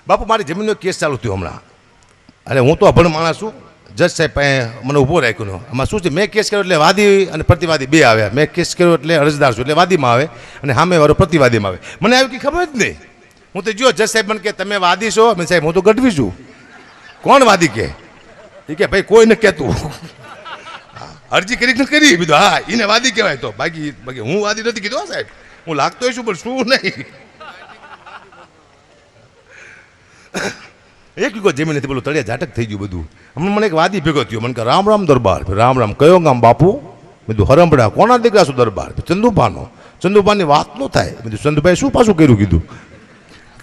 બાપુ મારી જમીનનો કેસ ચાલુ થયો હમણાં. અને હું તો અભણ માણસ છું. જજ સાહેબ મને ઊભો રાખ્યો. આમાં શું છે, મેં કેસ કર્યો એટલે વાદી અને પ્રતિવાદી બે આવ્યા. મેં કેસ કર્યો એટલે અરજદાર છું એટલે વાદીમાં આવે અને સામેવાળો પ્રતિવાદીમાં આવે. મને આવી કંઈ ખબર જ નહીં. હું તો જો જજ સાહેબ મને કે તમે વાદી છો. મેં સાહેબ હું તો ગઢવી છું. કોણ વાદી કે? એ કે ભાઈ કોઈ ન કહેતું. અરજી કરી બીધું હા એને વાદી કહેવાય. તો બાકી હું વાદી નથી કીધું સાહેબ. હું લાગતો છું પણ શું નહીં. એક વીઘો જમીન નથી બોલું તળિયા ઝાટક થઈ ગયું બધું. હમણાં મને એક વાદી ભેગો થયો. મને કે રામ રામ દરબાર. રામ રામ કયો ગામ બાપુ? બીજું હરંભડા. કોના દીકરા શું દરબાર? ચંદુભાનો. ચંદુભાની વાત ન થાય. બીજું ચંદુભાઈ શું પાછું કર્યું? કીધું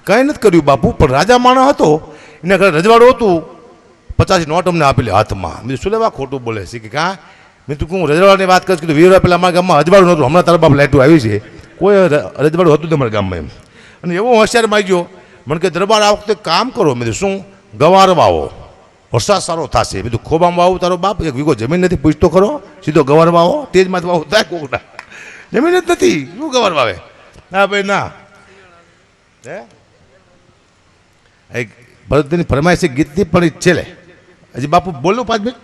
કંઈ નથી કર્યું બાપુ, પણ રાજા માણસ હતો એના ઘરે રજવાડું હતું. 50 નોટ અમને આપેલી હાથમાં. બીજું શું લેવા ખોટું બોલે છે કે કાં? મેં તું હું રજવાડાની વાત કરીશ. કીધું 20 રૂપિયા પહેલાં અમારા ગામમાં રજવાડું નહોતું. હમણાં તારા બાપ લાઈટું આવી છે. કોઈ રજવાડું હતું તમારા ગામમાં એમ. અને એવો હોશિયાર માઈ ગયો. મને કે દરબાર આ વખતે કામ કરો. મેં શું? ગવાર વાવો, વરસાદ સારો થશે. બીજું ખોબામાં વાવું તારો બાપ? એક વીઘો જમીન નથી, પૂછતો ખરો. સીધો ગવાર વાવો. તેજમાંથી વાવો થાય કોકડા. જમીન જ નથી, શું ગવાર વાવે? ના ભાઈ ના. હે ભરતની ફરમાઈશી ગીતની પણ ઈચ્છે લે. હજી બાપુ બોલું 5 મિનિટ.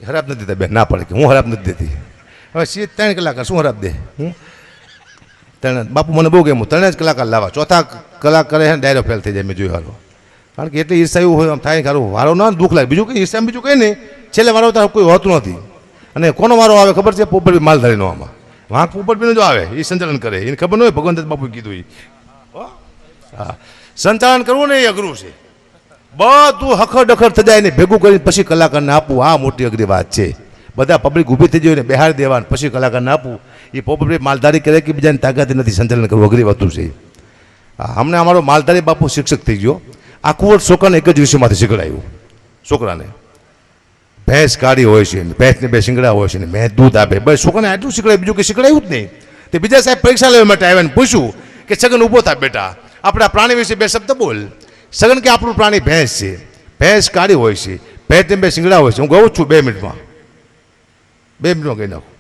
હરાબ નથી દેતા બેન. ના પડે કે હું હરાબ નથી દેતી. હવે 3 કલાકાર શું હરાબ દે? બાપુ મને બહુ ગમ્યું. 3 જ કલાકાર લાવવા. ચોથા કલાક કરે છે ડાયરો ફેલ થઈ જાય. મેં જોયું હારો. કારણ કે એટલી ઈર્ષા એવું હોય આમ થાય ખરું. વારો ના દુઃખ લાગે. બીજું કંઈ ઈર્ષા બીજું કંઈ નહીં. છેલ્લે વારો તો કોઈ હોતું નથી. અને કોનો વારો આવે ખબર છે? પોપટભી માલધારીનો. આમાં વાંક પોપટભીનો જો આવે એ સંચાલન કરે. એને ખબર ન હોય ભગવંત બાપુએ કીધું એ. હા, સંચાલન કરવું ને એ અઘરું છે. બધું હખર ડખર થઈ જાય ને ભેગું કરીને પછી કલાકારને આપવું. આ મોટી અઘરી વાત છે. બધા પબ્લિક ઊભી થઈ જાય ને બહાર દેવાનું પછી કલાકારને આપવું. એ પોપટભી માલધારી કરે કે બીજાની તાકાત નથી. સંચાલન કરવું અઘરી વસ્તુ છે. હમણાં અમારો માલધારી બાપુ શિક્ષક થઈ ગયો. આખું વર્ષ છોકરાને એક જ વિષયમાંથી શીખડાયું. છોકરાને ભેંસ કાઢી હોય છે, ભેંસને 2 શિંગડા હોય છે ને ભેંસ દૂધ આપે. બસ છોકરાને આટલું શીખડાયું, બીજું કંઈ શીખડાયું જ નહીં. તે બીજા સાહેબ પરીક્ષા લેવા માટે આવ્યા ને પૂછ્યું કે સગન ઊભો થાય બેટા, આપણા પ્રાણી વિશે 2 શબ્દ બોલ. સગન કે આપણું પ્રાણી ભેંસ છે. ભેંસ કાઢી હોય છે, ભેંસને 2 શિંગડા હોય છે. હું કહું છું 2 મિનિટમાં. 2 મિનિટમાં કહી નાખું.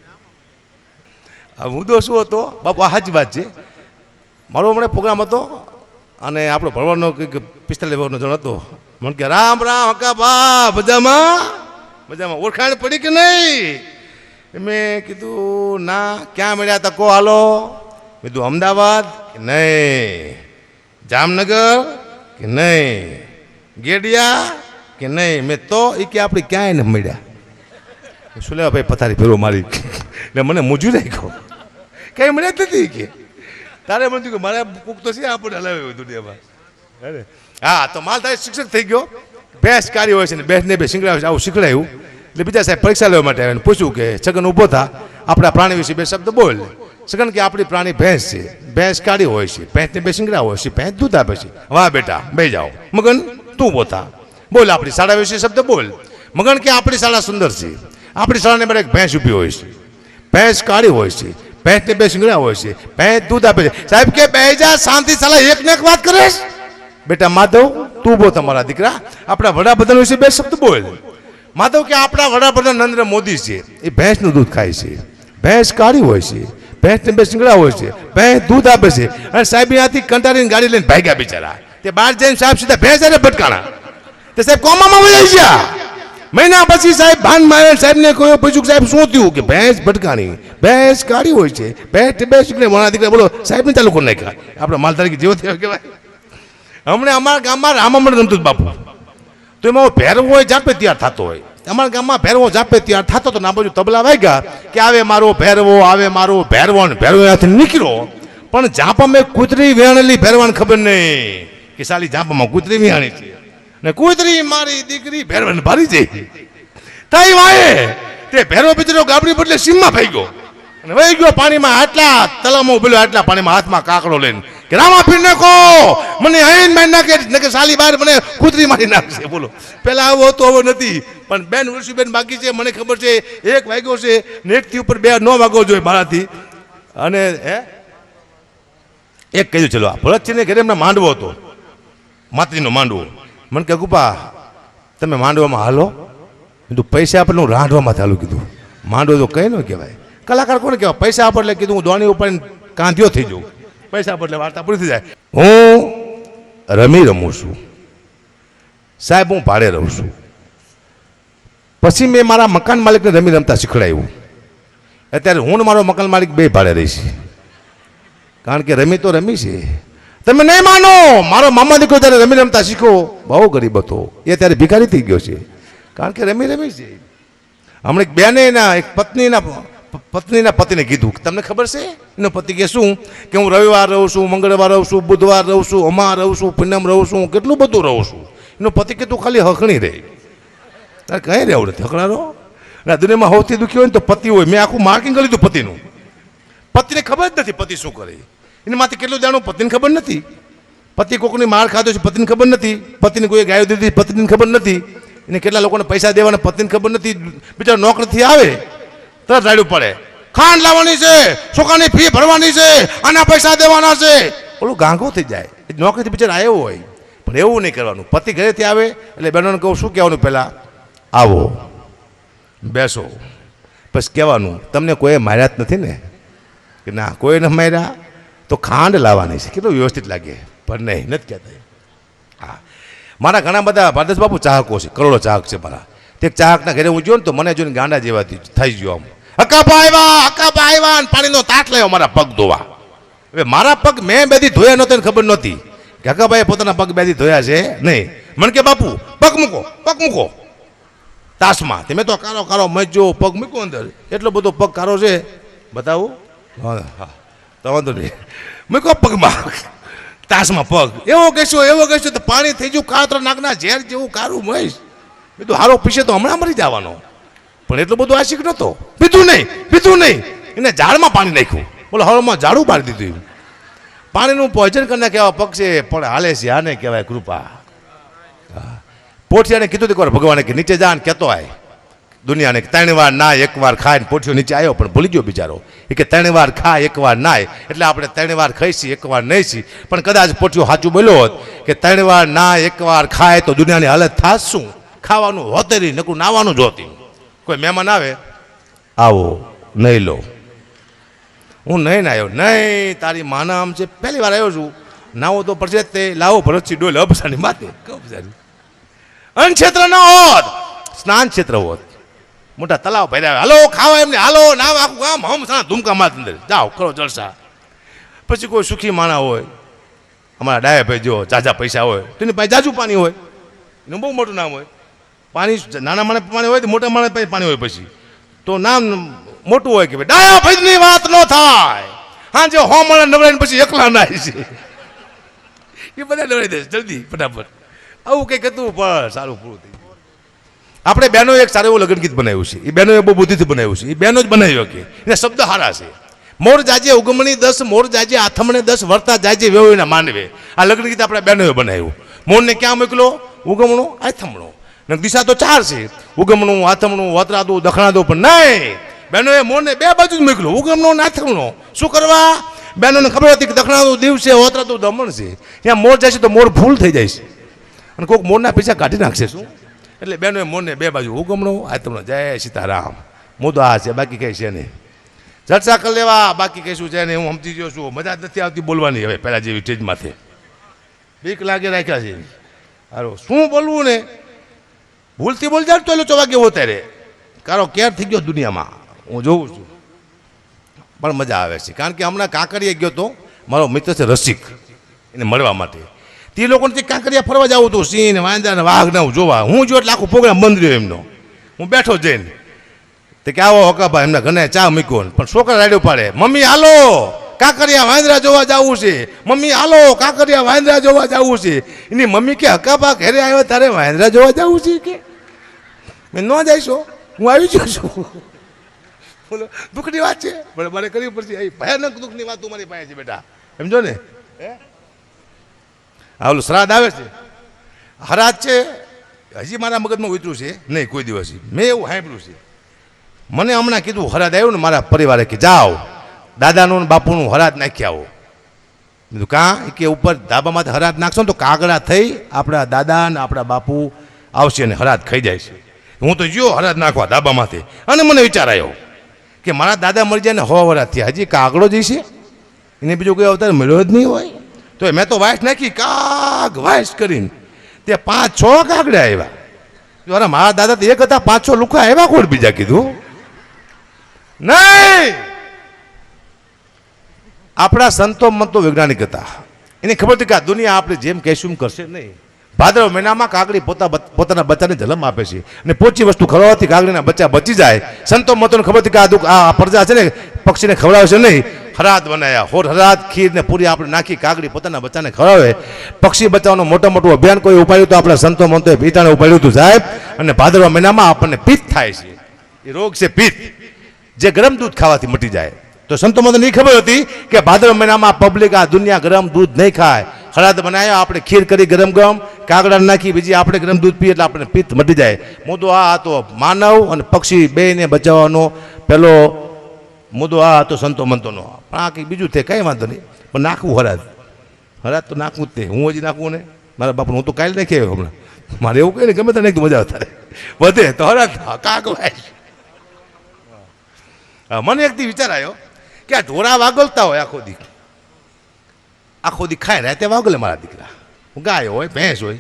હવે મુદ્દો શું હતો બાપુ? આ સાચી વાત છે. મારો હમણાં પ્રોગ્રામ હતો અને આપણો ભરવાનો કંઈક 45 વર્ષનો જણ હતો. મને કે રામ રામ હકા બા મજામાં? મજામાં. ઓળખાણ પડી કે નહીં? મેં કીધું ના. ક્યાં મળ્યા હતા? કો હાલો. મેં કીધું અમદાવાદ કે નહીં? જામનગર કે નહીં? ગેડિયા કે નહીં? મેં તો એ કે આપણે ક્યાંય ન મળ્યા. શું લેવા ભાઈ પથારી ફેરો મારી એટલે મને મૂંઝવી નાખ્યો. ક્યાંય મળ્યા જ નથી કે તારે મને થયું કે મારે કૂક તો છે આપણે હલાવ્યું દુનિયામાં. અરે હા, તો માલધારી શિક્ષક થઈ ગયો. ભેંસ કાઢી હોય છે ને ભેંસને 2 શિંગડા હોય છે. આવું શીખડાયું. એટલે બીજા સાહેબ પરીક્ષા લેવા માટે આવ્યા. પૂછ્યું કે છગન ઊભો થા, આપણા પ્રાણી વિશે 2 શબ્દ બોલ. છગન કે આપણી પ્રાણી ભેંસ છે. ભેંસ કાઢી હોય છે, ભેંસને 2 શિંગડા હોય છે, ભેંસ દૂધ આપે છે. વાહ બેટા બેસી જાઓ. મગન તું ઊભો થા, બોલ આપણી શાળા વિશે શબ્દ બોલ. મગન કે આપણી શાળા સુંદર છે. આપણી શાળાને મારે એક ભેંસ ઊભી હોય છે, ભેંસ કાઢી હોય છે, ભેંસને 2 શિંગડા હોય છે, ભેંસ દૂધ આપે છે. સાહેબ કે બે જા શાંતિ, સાલા એક ને એક વાત કરે. બેટા માધવ તું બહુ તમારા દીકરા આપણા વડાપ્રધાન વિશે 2 શબ્દ બોલ. માધવ કે આપણા વડાપ્રધાન નરેન્દ્ર મોદી છે. એ ભેંસનું દૂધ ખાય છે, ભેંસ કાઢી હોય છે, ભેંસને 2 શિંગડા હોય છે, ભેંસ દૂધ આપે છે. અને સાહેબ ત્યાંથી કંટાળીને ગાડી લઈને ભાગ્યા બિચારા. તે બહાર જઈને સાહેબ સીધા ભેંસ અને ભટકાણા. તે સાહેબ કોમામાં વહી ગયા. મહિના પછી સાહેબ ભાન મારે સાહેબને કહ્યું. પૂછ્યું સાહેબ શું થયું? કે ભેંસ ભટકાણી, ભેંસ કાઢી હોય છે, ભેંસ 2 શિંગડા. મારા દીકરા બોલો સાહેબને ચાલુ કરી નાખ્યા. આપણે માલધારી જેવો થયો કહેવાય. હમણાં અમારા ગામમાં રામામણ રમતું બાપુ. તો એમાં ભેરવો હોય જાપે તૈયાર થતો હોય. અમારા ગામમાં ભેરવો જાપે તૈયાર થતો તો ના બાજુ તબલા વાગ્યા કે આવે મારો ભેરવો, આવે મારો ભેરવો. ને ભેરવો ત્યાંથી નીકળ્યો. પણ જાપામાં કૂતરી વેણેલી ભેરવાને ખબર નહીં કે સાલી જાપામાં કૂતરી વિહાણી છે. ને કૂતરી મારી દીકરી ભેરવાને ભારી જઈ તાઈ વાય. તે ભેરવો બિચારો ગાબડી બદલે સીમમાં ફાઈ ગયો અને વહી ગયો પાણીમાં. આટલા તલાવમાં ઉભેલો, આટલા પાણીમાં હાથમાં કાકડો લઈને કે રામા પીર નાખો મને અહીં મારી નાખે કે સાલી બહાર મને કૂતરી મારી નાખશે. બોલો પેલા આવો હતો હવે નથી. પણ બેન વર્ષીબેન બાકી છે. મને ખબર છે 1 વાગ્યો છે ને 1 થી ઉપર 2 ન વાગવો જોઈએ મારાથી. અને એક કહ્યું ચલો ભરત છે ને ઘરે એમના માંડવો હતો, માતરીનો માંડવો. મને કે ગુપા તમે માંડવામાં હાલો. કીધું પૈસા આપણે હું રાંધવામાં ચાલુ કીધું. માંડવો તો કઈ ન કહેવાય. કલાકાર કોને કહેવાય? પૈસા આપે એટલે કીધું હું દોણી ઉપર કાંધ્યો થઈ જાઉં. પૈસા બદલે વાર્તા પૂરી થઈ જાય. હું રમી રમું છું સાહેબ, હું ભાડે રહું છું. પછી મેં મારા મકાન માલિકને રમી રમતા શીખડાવ્યું. અત્યારે હું ને મારો મકાન માલિક બે ભાડે રહીશ, કારણ કે રમી તો રમી છે. તમે નહીં માનો, મારો મામા દીકરો ત્યારે રમી રમતા શીખો, બહુ ગરીબ હતો, એ ત્યારે ભિખારી થઈ ગયો છે, કારણ કે રમી રમી છે. હમણાં એક બેને એક પત્નીના પતિને કીધું, તમને ખબર છે એનો પતિ કે શું, કે હું રવિવાર રહું છું, મંગળવાર રહું છું, બુધવાર રહું છું, અમાર રહું છું, પૂનમ રહું છું, કેટલું બધું રહું છું. એનો પતિ કે તું ખાલી હખણી રહે, તારે કંઈ રહેવું નથી, હકણારો. અને દુનિયામાં સૌથી દુઃખી હોય ને તો પતિ હોય. મેં આખું માર્કિંગ કરી લીધું પતિનું. પતિને ખબર જ નથી પતિ શું કરે, એનામાંથી કેટલું જાણું પતિને ખબર નથી. પતિ કોકની માર ખાધો છે પતિને ખબર નથી, પતિને કોઈ ગાયો દીધી પતિને ખબર નથી, એને કેટલા લોકોને પૈસા દેવાના પતિને ખબર નથી. બિચારો નોકરીથી આવે તરત રાડ્યું પડે, ખાંડ લાવવાની છે, છોકરાની ફી ભરવાની છે, આના પૈસા દેવાના છે. ઓલું ગાંગો થઈ જાય. નોકરીથી બિચારો આવ્યો હોય, પણ એવું નહીં કરવાનું. પતિ ઘરેથી આવે એટલે બહેનોને કહું શું કહેવાનું, પહેલાં આવો બેસો, પછી કહેવાનું તમને કોઈ માર્યા જ નથી ને, કે ના કોઈ ન માર્યા, તો ખાંડ લાવવાની છે. કેટલું વ્યવસ્થિત લાગે, પણ નહીં નથી કહેતા. હા, મારા ઘણા બધા ભારદાસ બાપુ ચાહકો છે, કરોડો ચાહક છે મારા. તે ચાહકના ઘરે હું જોઉં ને તો મને જોઈને ગાંડા જેવા થઈ ગયો. આમ હકાપા આવ્યા પાણીનો તાટ લાવ્યો મારા પગ ધોવા. હવે મારા પગ મેં બેદી ધોયા નહોતા એને ખબર નહોતી કે હકાભાઈએ પોતાના પગ બેદી ધોયા છે નહીં. મને કે બાપુ પગ મૂકો તાસમાં. તમે તો કારો કારો મજો પગ મૂકો અંદર, એટલો બધો પગ કારો છે, બતાવું? હા તો વાંધો નહીં, મૂકો પગમાં તાસમાં પગ. એવો કહેશો તો પાણી થઈ ગયું કાળતરા નાકના ઝેર જેવું કારું મહેશ. બીજું હારો પીશે તો હમણાં મરી જવાનો, પણ એટલું બધું આશિક નહોતો. પીધું નહીં એને ઝાડમાં પાણી નાખ્યું, બોલો હવામાં ઝાડું પાડી દીધું. પાણીનું પોઈઝન કરી નાખે એવા પગ છે, પણ હાલે છે, આને કહેવાય કૃપા. પોઠિયાને કીધું એકવાર ભગવાને કે નીચે જા ને કહેતો આય દુનિયાને, 3 વાર નાય 1 વાર ખાય. પોઠિયો નીચે આવ્યો પણ ભૂલી ગયો બિચારો. એ કે 3 વાર ખાય 1 વાર નાય, એટલે આપણે 3 વાર ખાઈશી 1 વાર નહીં છી. પણ કદાચ પોઠિયો સાચું બોલ્યો હોત કે 3 વાર નાય 1 વાર ખાય તો દુનિયાની હાલત થાત શું? ખાવાનું હોતેરી નકું નાવાનું જ હોતી. કોઈ મહેમાન આવે, આવો નહીં લો, હું નહીં નાયો, નહીં તારી માના આમ છે, પહેલી વાર આવ્યો છું, નાવો તો પડશે તે, લાવો ભરતથી ડોલ અબસાની માથે કબસાની. અન્ન ક્ષેત્ર ન હોત, સ્નાન ક્ષેત્ર હોત, મોટા તલાવ ભર્યા, હાલો ખાવા એમને, હાલો નામ આખું ગામ હમસા ધૂમકા માથ અંદર જાઓ કરો જલસા. પછી કોઈ સુખી માણા હોય, અમારા ડાયા ભાઈ જો જાજા પૈસા હોય, તેની પાસે જાજુ પાણી હોય, એનું બહુ મોટું નામ હોય. પાણી નાના માણસ પાણી હોય તો મોટા માણસ પાસે પાણી હોય, પછી તો નામ મોટું હોય કે ભાઈ ડાયા ભાઈની વાત ન થાય. હા જે હો માણસ નવરાઈને પછી એકલા નાય છે, એ બધા નવરાઈ દે જલ્દી ફટાફટ. આવું કંઈક હતું પણ સારું પૂરું થઈ ગયું. આપણે બહેનો એક સારું એવું લગ્ન ગીત બનાવ્યું છે, એ બહેનોએ બહુ બુદ્ધિથી બનાવ્યું છે, એ બહેનો જ બનાવ્યો કે એના શબ્દ સારા છે. મોર જાજે ઉગમણી 10, મોર જાજે આથમણે 10, વર્તા જાજે વેવના માનવે. આ લગ્ન ગીત આપણે બહેનોએ બનાવ્યું. મોરને ક્યાં મોકલો? ઉગમણું આથમણું. દિશા તો 4 છે, ઉગમણું આથમણું વતરાદું દખણાદું, પણ નહીં, બહેનોએ મોરને 2 બાજુ જ મોકલું, ઉગમણું ને આથમણું. શું કરવા? બહેનોને ખબર હતી કે દખણાદું દિવસે વતરાદું દમણ છે, ત્યાં મોર જાય છે તો મોર ફૂલ થઈ જાય છે અને કોઈક મોરના પૈસા કાઢી નાખશે શું. એટલે બહેનોએ મોરને 2 બાજુ ઉગમણું આથમણું. જય સીતારામ. મુદ્દો આ છે, બાકી કંઈ છે નહીં. ચર્ચા કરી લેવા, બાકી કહીશું છે ને. હું સમજી ગયો છું, મજા જ નથી આવતી બોલવાની હવે પહેલાં જેવી સ્ટેજમાંથી. બીક લાગે રાખ્યા છે. હારો શું બોલવું ને, ભૂલથી બોલ જાય તો એલો ચોવા કેવો ત્યારે કારો કેર થઈ ગયો દુનિયામાં, હું જોઉં છું. પણ મજા આવે છે, કારણ કે હમણાં કાંકરીએ ગયો તો મારો મિત્ર છે રસિક, એને મળવા માટે. તે લોકોને કાંકરિયા ફરવા જવું હતું, સિંહ વાંદરા ને વાઘ ને જોવા. હું જો એટલે આખું પ્રોગ્રામ બંધ રહ્યો એમનો. હું બેઠો જઈને તે કે આવો હકાભાઈ એમના ઘરે ચા મૂક્યો, પણ છોકરા રાડ્યો પાડે, મમ્મી હાલો કાંકરિયા વાંદરા જોવા જવું છે, મમ્મી હાલો કાંકરિયા વાંદરા જોવા જવું છે. એની મમ્મી કે હકાભા ઘરે આવ્યો તારે વાંદરા જોવા જવું છે? કે મેં ન જઈશો, હું આવી ગયો છું. બોલો દુઃખની વાત છે, પણ મારે કરવી પડશે. ભયાનક દુઃખની વાત તું મારી પાસે છે બેટા, સમજો ને. હા ઓલું શ્રાદ્ધ આવે છે, હરાજ છે, હજી મારા મગજમાં ઉતર્યું છે નહીં કોઈ દિવસ. મેં એવું સાંભળ્યું છે, મને હમણાં કીધું હરાજ આવ્યું ને મારા પરિવારે કે જાઓ દાદાનું ને બાપુનું હરાજ નાખી આવો. કીધું કાં? કે ઉપર ધાબામાંથી હરાજ નાખશો ને તો કાગડા થઈ આપણા દાદા ને આપણા બાપુ આવશે અને હરાજ ખાઈ જાય છે. હું તો જો હરાજ નાખવા ધાબામાંથી, અને મને વિચાર આવ્યો કે મારા દાદા મરી જાય ને 100 વર્ષ થયા, હજી કાગડો જઈશે એને બીજો કોઈ અવતાર મળ્યો જ નહીં હોય. તો મેં તો વાઇસ નાખી કાગ વાઇસ કરીને તે 5-6 કાગડા આવ્યા. અરે મારા દાદા તો એક હતા, 5-6 લુખા આવ્યા કોણ બીજા કીધું નહીં. આપણા સંતો મંતો વૈજ્ઞાનિક હતા, એને ખબર હતી કે આ દુનિયા આપણે જેમ કહેશું કરશે નહીં. ભાદરવા મહિનામાં કાગડી પોતાના બચ્ચાને જન્મ આપે છે અને પોચી વસ્તુ ખવડાવવાથી કાગડીના બચ્ચા બચી જાય. સંતો મતોને ખબર હતી કે આ પ્રજા છે ને પક્ષીને ખવડાવશે નહીં. હરાદ બનાવ્યા, હરાદ ખીર ને પૂરી આપણે નાખી કાગડી પોતાના બચ્ચાને ખવડાવે. પક્ષી બચાવવાનું મોટું અભિયાન કોઈ ઉપાડ્યું તો આપણા સંતો મંતોએ પિતાને ઉપાડ્યું હતું સાહેબ. અને ભાદરવા મહિનામાં આપણને પિત્ત થાય છે, એ રોગ છે પિત્ત, જે ગરમ દૂધ ખાવાથી મટી જાય. તો સંતો મંતોને એ ખબર હતી કે ભાદરવા મહિનામાં પબ્લિક આ દુનિયા ગરમ દૂધ નહીં ખાય. હળદ બનાવ્યા, આપણે ખીર કરી ગરમ કાગડા નાખી, બીજી આપણે ગરમ દૂધ પીએ એટલે આપણે પિત્ત મટી જાય. મુદ્દો આ હતો, માનવ અને પક્ષી બેયને બચાવવાનો પહેલો મુદ્દો આ હતો સંતો મંતોનો. પણ આ કંઈક બીજું તે કંઈ વાંધો નહીં, પણ નાખવું હરાદ તો નાખવું જ તે. હું હજી નાખવું ને મારા બાપુ, હું તો કાલે નાખી આવ્યો હમણાં. મારે એવું કહે ને ગમે તો નાખી મજા આવતા વધે તો હરાદ કાગ વાય. મને એકથી વિચાર આવ્યો કે આ ઢોરા વાગલતા હોય આખો દી ખાય રાતે વાગલે મારા દીકરા. ગાય હોય ભેંસ હોય,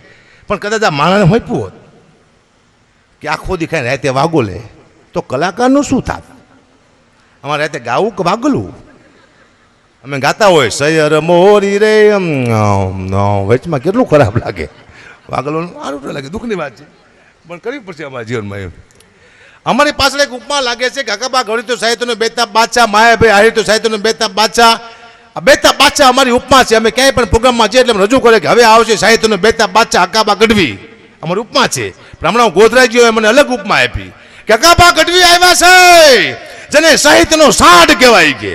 પણ કદાચ આ માણસને હોઈપું હોત કે આખો દી ખાય રાતે વાગોલે તો કલાકારનું શું થાત? અમારે રાતે ગાવું કે વાગલું? અમે ગાતા હોય સૈયર મોરી રે, વચમાં કેટલું ખરાબ લાગે. વાગલું સારું તો લાગે, દુઃખની વાત છે, પણ કરવી પડશે અમારા જીવનમાં. એમ અમારી પાછળ એક ઉપમા લાગે છે કે હકાબા ઘડી તો સાહિત્યનો બેતાબ બાદશાહ, માયાભાઈ હારી તો સાહિત્યનો બેતાબ બાદશાહ. આ બેતાબ બાદશાહ અમારી ઉપમા છે. અમે ક્યાંય પણ પ્રોગ્રામમાં જઈએ એટલે રજૂ કરે કે હવે આવશે સાહિત્યનો બેતાબ બાદશાહ હકાબા ગઢવી. અમારી ઉપમા છે. પણ હમણાં હું ગોધરાઈ ગયો, મને અલગ ઉપમા આપી કે હકાબા ગઢવી આવ્યા છે, જેને સાહિત્યનો સાંઢ કહેવાય. કે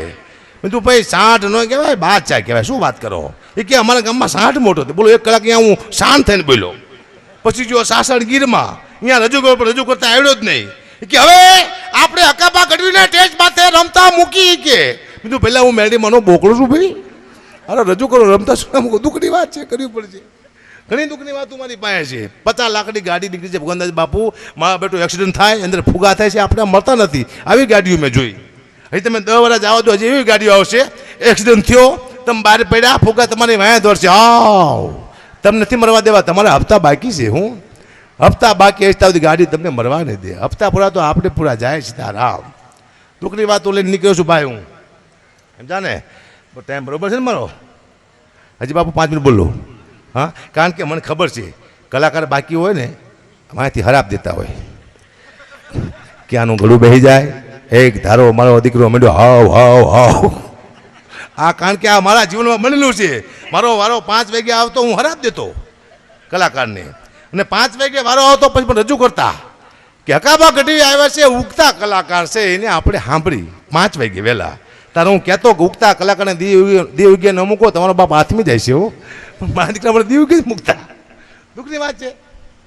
તું ભાઈ સાંઢ ન કહેવાય, બાદશાહ કહેવાય. શું વાત કરો? એ કે અમારા ગામમાં સાંઢ મોટો હતો. બોલો 1 કલાક અહીંયા હું શાંત થઈને બોલ્યો. પછી જો સાસણ ગીરમાં અહીંયા રજૂ કરતા આવડ્યો જ નહીં. કે હવે આપણે હકાબા ગઢવીને ટેજ માથે રમતા મૂકી. કે બીજું પહેલાં હું મેડીમાંનો બોકડું છું ભાઈ, અરે રજૂ કરો રમતા શું મૂકો? દુઃખની વાત છે, કરવી પડશે. ઘણી દુઃખની વાત મારી પાસે છે. 50 લાખની ગાડી નીકળી છે ભગવાનદાસ બાપુ, મારા બેટો એક્સિડન્ટ થાય, અંદર ફુગા થાય છે, આપણે મળતા નથી. આવી ગાડીઓ મેં જોઈ. હજી તમે 10 વર્ષ જાઓ તો હજી એવી ગાડીઓ આવશે. એક્સિડન્ટ થયો, તમે બહાર પડ્યા, ફુગા તમારી વાયા દોડશે. આવ તમને નથી મરવા દેવા, તમારા હપ્તા બાકી છે. હું હપ્તા બાકી હશે ત્યાં ગાડી તમને મરવા નહીં દે. હપ્તા પૂરા તો આપણે પૂરા જાય છે. તારા દુઃખની વાતો લઈને નીકળ્યો છું ભાઈ હું. સમજા ને? ટાઈમ બરોબર છે ને મારો? હજી બાપુ 5 મિનિટ બોલો. હા, કારણ કે મને ખબર છે કલાકાર બાકી હોય ને મારાથી હરાબ દેતા હોય કે આનું ગળું બેસી જાય. એક ધારો મારો દીકરો મંડ્યો હાવ હાવ હાવ. આ કારણ કે આ મારા જીવનમાં બનેલું છે. મારો વારો 5 વાગે આવતો, હું હરાબ દેતો કલાકારને. અને 5 વાગે વારો આવતો પછી પણ રજૂ કરતા કે હકાબા ગઢવી આવ્યા છે, ઉગતા કલાકાર છે, એને આપણે સાંભળી 5 વાગે વહેલા. તારે હું કહેતો કે ઉગતા કલાકારને દી ઉગે ન મૂકો, તમારો બાપ હાથમી જાય છે. મારા દીકરા મને દી ઉગે મૂકતા. દુઃખની વાત છે,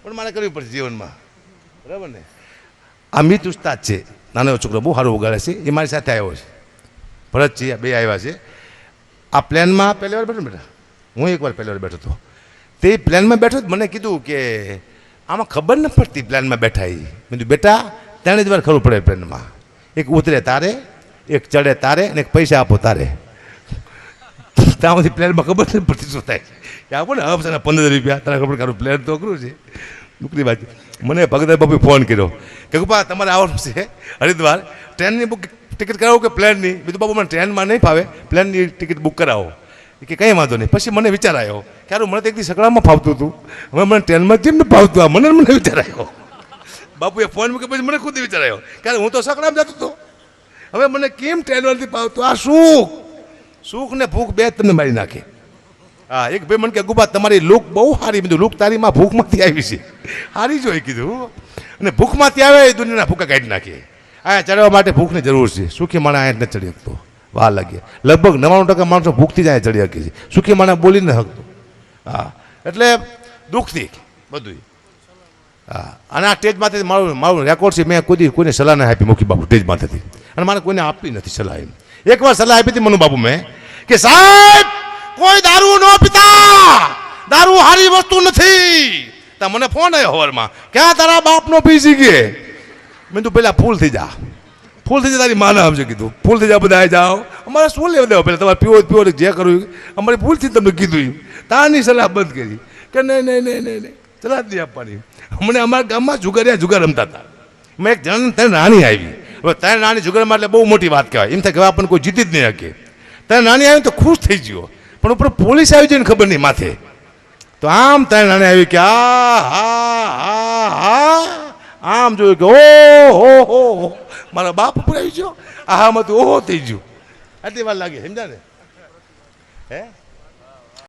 પણ મારે કરવી પડશે જીવનમાં. બરાબર ને? આ મિત ઉસ્તાદ છે, નાનો છોકરો બહુ સારું ઉગાડે છે, એ મારી સાથે આવ્યો છે. ભરતજી, બે આવ્યા છે. આ પ્લેનમાં પહેલી વાર બેઠો બેઠા, હું એકવાર પહેલી વાર બેઠો હતો. તે પ્લેનમાં બેઠો મને કીધું કે આમાં ખબર ન પડતી પ્લેનમાં બેઠા. એ કીધું બેટા 3 જ વાર ખબર પડે પ્લેનમાં. એક ઉતરે તારે, એક ચડે તારે, અને એક પૈસા આપો તારે. ત્યાં સુધી પ્લેનમાં ખબર નથી પડતી શું થાય. આપો ને હપ્સ અને 15 રૂપિયા, તારે ખબર કારું પ્લેન તો અઘરું છે. દુઃખની વાત. મને ભગત બાપુ ફોન કર્યો કે ગુપા તમારે આવવાનું છે હરિદ્વાર, ટ્રેનની ટિકિટ કરાવો કે પ્લેનની? બીજું બાપુ મને ટ્રેનમાં નહીં ફાવે, પ્લેનની ટિકિટ બુક કરાવો. કે કંઈ વાંધો નહીં. પછી મને વિચાર આવ્યો કે મને તો એકથી સકડામાં ફાવતું હતું, હવે મને ટ્રેનમાં કેમ ન ફાવતું? આ મને વિચાર આવ્યો. બાપુએ ફોન મૂક્યો પછી મને ખુદ વિચાર આવ્યો કે હું તો સકડામાં જતો હતો, હવે મને કેમ ટ્રેનમાંથી ફાવતું? આ સુખ ને ભૂખ બે તમને મારી નાખે. હા, એક ભાઈ મને કે ગુબા તમારી લુક બહુ સારી. બીજું લુક તારીમાં ભૂખમાંથી આવી છે, સારી જોઈ કીધું. અને ભૂખમાંથી આવે એ દુનિયાના ભૂખા કાઢી નાખીએ. આ ચડવા માટે ભૂખની જરૂર છે. સુખી માણસ આ નથી ચડી શકતો, વાર લાગે. લગભગ 99% માણસો ભૂખથી જ અહીંયા ચડી શકે છે, સુખી માણસ બોલી ન શકતો. હા, એટલે દુઃખથી બધું. હા, અને આ સ્ટેજમાંથી મારું રેકોર્ડ છે, મેં કોઈને સલાહ ના આપી મૂકી બાપુ સ્ટેજમાંથી. અને મારે કોઈને આપી નથી સલાહ. એમ એકવાર સલાહ આપી હતી મનુ બાપુ મેં કે સાહેબ કોઈ દારૂ ન પીતા, દારૂ સારી વસ્તુ નથી. તા મને ફોન આવ્યો હવારમાં, ક્યાં તારા બાપનો પી શીખે? મેં તું પેલા ફૂલ થઈ જા, ફૂલ થઈ જાય તારી માને સમજે કીધું ફૂલ થઈ જાય બધા આવી જાઓ અમારે શું લેવા દેવા પહેલાં તમારે પીવો પીવો જે કરવું અમારી ભૂલથી તમને કીધું તારની સલાહ બંધ કરી કે નહીં સલાહ જ નહીં આપવાની. હમણાં અમારા ગામમાં જુગાર રમતા હતા. મેં એક જણ તને નાની આવી હવે તને નાની જુગારમાં એટલે બહુ મોટી વાત કહેવાય એમ થાય કે આપણને કોઈ જીતી જ નહીં શકે. તને નાની આવી તો ખુશ થઈ ગયો પણ ઉપર પોલીસ આવી જાય ને ખબર નહીં માથે તો આમ તને નાની આવી કે આમ જોયું કે હો મારા બાપ ઉપર આવી ગયો આમાં તું ઓહો થઈ ગયું આટલી વાર લાગે સમજા ને હે